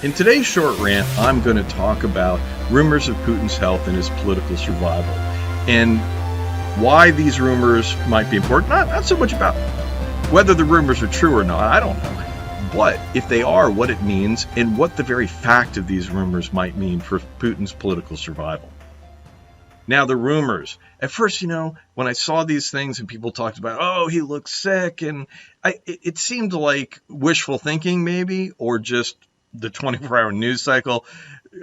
In today's short rant, I'm going to talk about rumors of Putin's health and his political survival, and why these rumors might be important. Not so much about whether the rumors are true or not, I don't know. But if they are, what it means, and what the very fact of these rumors might mean for Putin's political survival. Now, the rumors. At first, when I saw these things and people talked about, oh, he looks sick, and it seemed like wishful thinking maybe, or just the 24-hour news cycle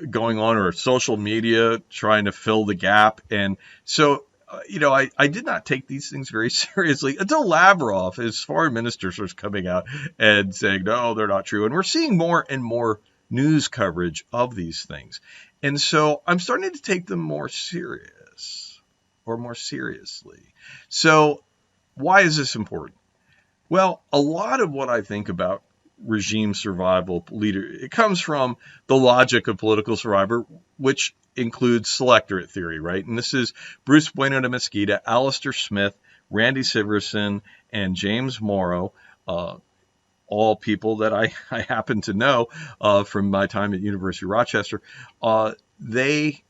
going on, or social media trying to fill the gap. And so, I did not take these things very seriously until Lavrov, his foreign minister, was coming out and saying, no, they're not true. And we're seeing more and more news coverage of these things. And so I'm starting to take them more seriously. So why is this important? Well, a lot of what I think about regime survival, it comes from the logic of political survival, which includes Selectorate Theory, right? And this is Bruce Bueno de Mesquita, Alistair Smith, Randy Siverson, and James Morrow, all people that I happen to know from my time at University of Rochester. They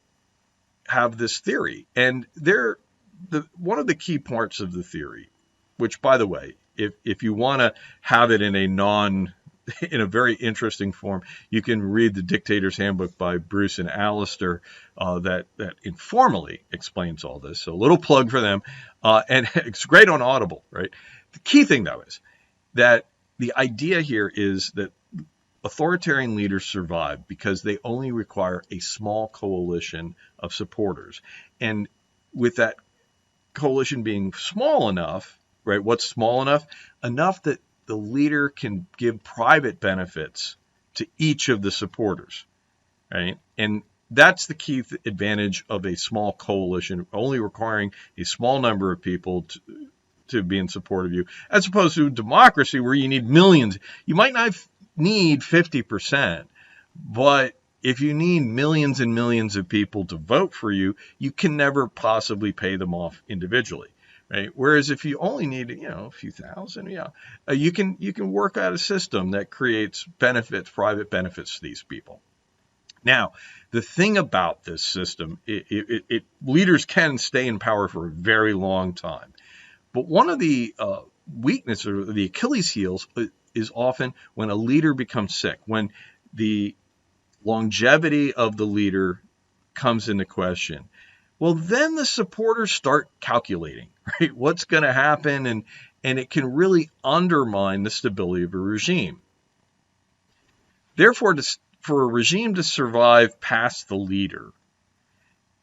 have this theory, and they're one of the key parts of the theory, which, by the way, if you want to have it in a very interesting form, you can read the Dictators Handbook by Bruce and Alistair that informally explains all this. So a little plug for them. And it's great on Audible, right? The key thing, though, is that the idea here is that authoritarian leaders survive because they only require a small coalition of supporters. And with that coalition being small enough, right? What's small enough? Enough that the leader can give private benefits to each of the supporters, right? And that's the key advantage of a small coalition, only requiring a small number of people to be in support of you, as opposed to democracy where you need millions. You might not need 50%, but if you need millions and millions of people to vote for you, you can never possibly pay them off individually. Right. Whereas if you only need, a few thousand, you can work out a system that creates private benefits to these people. Now, the thing about this system, leaders can stay in power for a very long time. But one of the weaknesses, or the Achilles heels, is often when a leader becomes sick, when the longevity of the leader comes into question. Well, then the supporters start calculating, right, what's going to happen, and it can really undermine the stability of a regime. Therefore, for a regime to survive past the leader,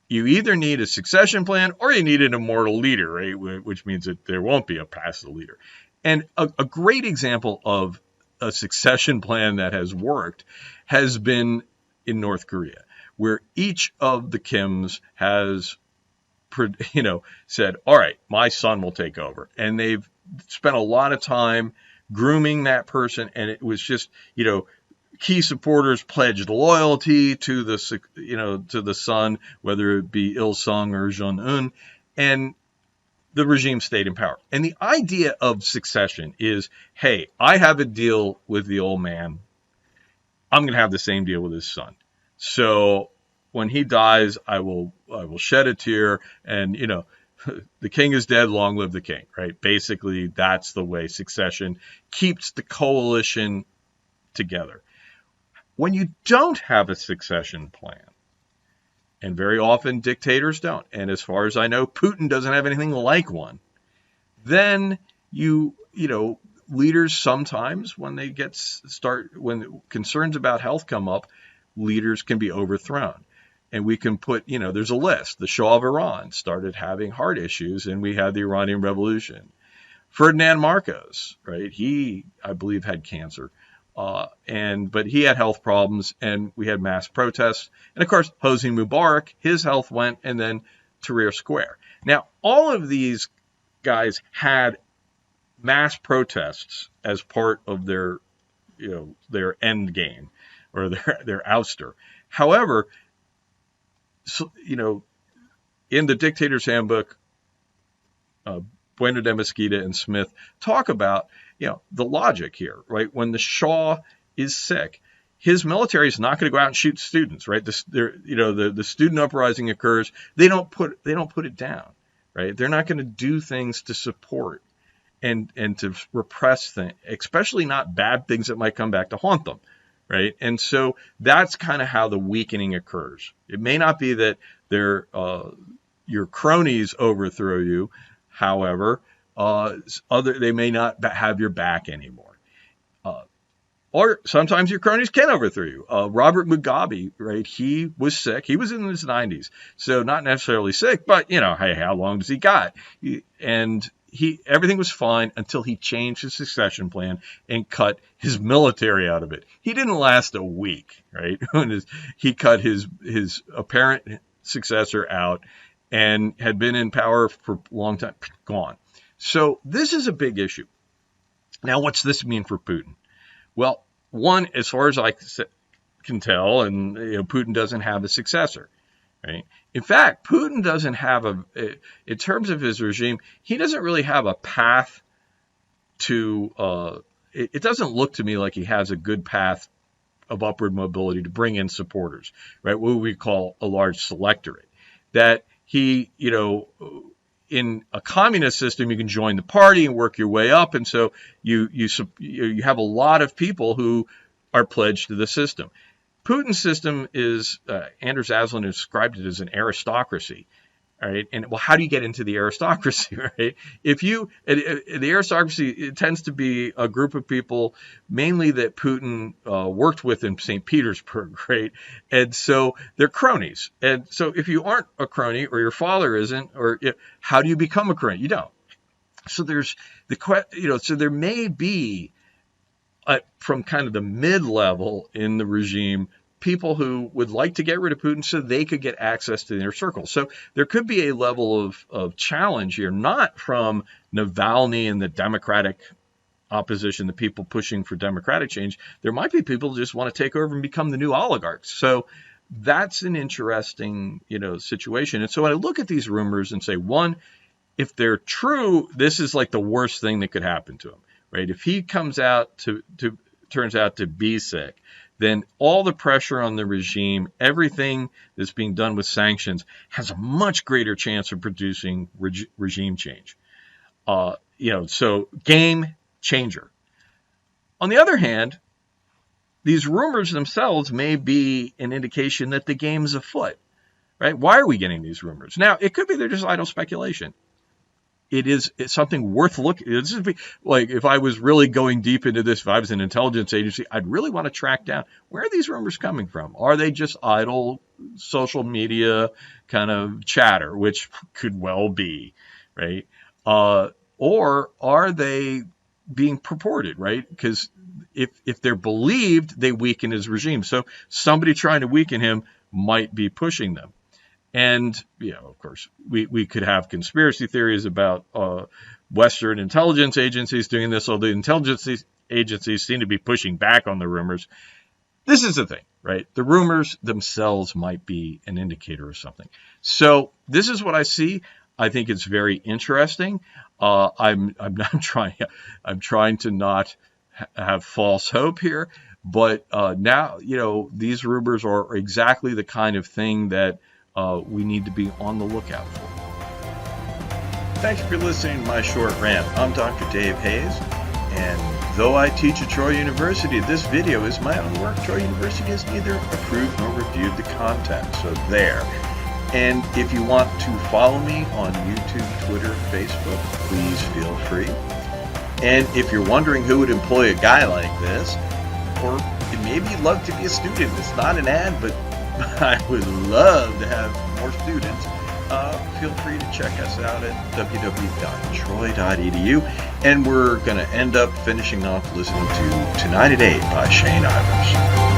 you either need a succession plan or you need an immortal leader, right, which means that there won't be a past the leader. And a great example of a succession plan that has worked has been in North Korea, where each of the Kims has, said, all right, my son will take over. And they've spent a lot of time grooming that person. And it was just, key supporters pledged loyalty to the son, whether it be Il-sung or Jong-un. And the regime stayed in power. And the idea of succession is, hey, I have a deal with the old man. I'm going to have the same deal with his son. So when he dies, I will shed a tear, and the king is dead, long live the king, right? Basically, that's the way succession keeps the coalition together. When you don't have a succession plan, and very often dictators don't, and as far as I know, Putin doesn't have anything like one, then leaders sometimes, when when concerns about health come up, leaders can be overthrown. And we can put, there's a list. The Shah of Iran started having heart issues, and we had the Iranian Revolution. Ferdinand Marcos, right? He, I believe, had cancer. But he had health problems, and we had mass protests. And of course, Hosni Mubarak, his health went, and then Tahrir Square. Now, all of these guys had mass protests as part of their end game, or their ouster. However, in the Dictators Handbook, Bueno de Mesquita and Smith talk about, the logic here, right? When the Shah is sick, his military is not going to go out and shoot students, right? The student uprising occurs. They don't put it down, right? They're not going to do things to support and to repress things, especially not bad things that might come back to haunt them, right? And so that's kind of how the weakening occurs. It may not be that your cronies overthrow you, however, they may not have your back anymore. Or sometimes your cronies can overthrow you. Robert Mugabe, right? He was sick. He was in his 90s, so not necessarily sick, but hey, how long does he got? Everything was fine until he changed his succession plan and cut his military out of it. He didn't last a week, right? He cut his apparent successor out and had been in power for a long time, gone. So this is a big issue. Now, what's this mean for Putin? Well, one, as far as I can tell, and Putin doesn't have a successor, right? In fact, Putin doesn't have in terms of his regime, he doesn't really have a path to, it doesn't look to me like he has a good path of upward mobility to bring in supporters, right? What we call a large selectorate. That he, in a communist system, you can join the party and work your way up, and so you have a lot of people who are pledged to the system. Putin's system is, Anders Aslin described it as an aristocracy, right? And well, how do you get into the aristocracy, right? The aristocracy, it tends to be a group of people mainly that Putin worked with in St. Petersburg, right? And so they're cronies. And so if you aren't a crony, or your father isn't, how do you become a crony? You don't. So there's so there may be from kind of the mid-level in the regime, people who would like to get rid of Putin so they could get access to their circle. So there could be a level of challenge here, not from Navalny and the Democratic opposition, the people pushing for democratic change. There might be people who just want to take over and become the new oligarchs. So that's an interesting, situation. And so I look at these rumors and say, one, if they're true, this is like the worst thing that could happen to him, right? If he turns out to be sick, then all the pressure on the regime, everything that's being done with sanctions, has a much greater chance of producing regime change. So game changer. On the other hand, these rumors themselves may be an indication that the game's afoot, right? Why are we getting these rumors? Now, it could be they're just idle speculation. It's something worth looking. This is like if I was really going deep into this, if I was an intelligence agency, I'd really want to track down where are these rumors coming from? Are they just idle social media kind of chatter, which could well be, right? Or are they being purported, right? Because if they're believed, they weaken his regime. So somebody trying to weaken him might be pushing them. And, of course, we could have conspiracy theories about Western intelligence agencies doing this, although the intelligence agencies seem to be pushing back on the rumors. This is the thing, right? The rumors themselves might be an indicator of something. So this is what I see. I think it's very interesting. I'm trying to not have false hope here, but now, these rumors are exactly the kind of thing that we need to be on the lookout for. Thank you for listening to my short rant. I'm Dr. Dave Hayes, and though I teach at Troy University, this video is my own work. Troy University has neither approved nor reviewed the content, so there. And if you want to follow me on YouTube, Twitter, Facebook, please feel free. And if you're wondering who would employ a guy like this, or maybe you'd love to be a student, it's not an ad, but I would love to have more students. Feel free to check us out at www.troy.edu. And we're going to end up finishing off listening to Tonight at 8 by Shane Ivers.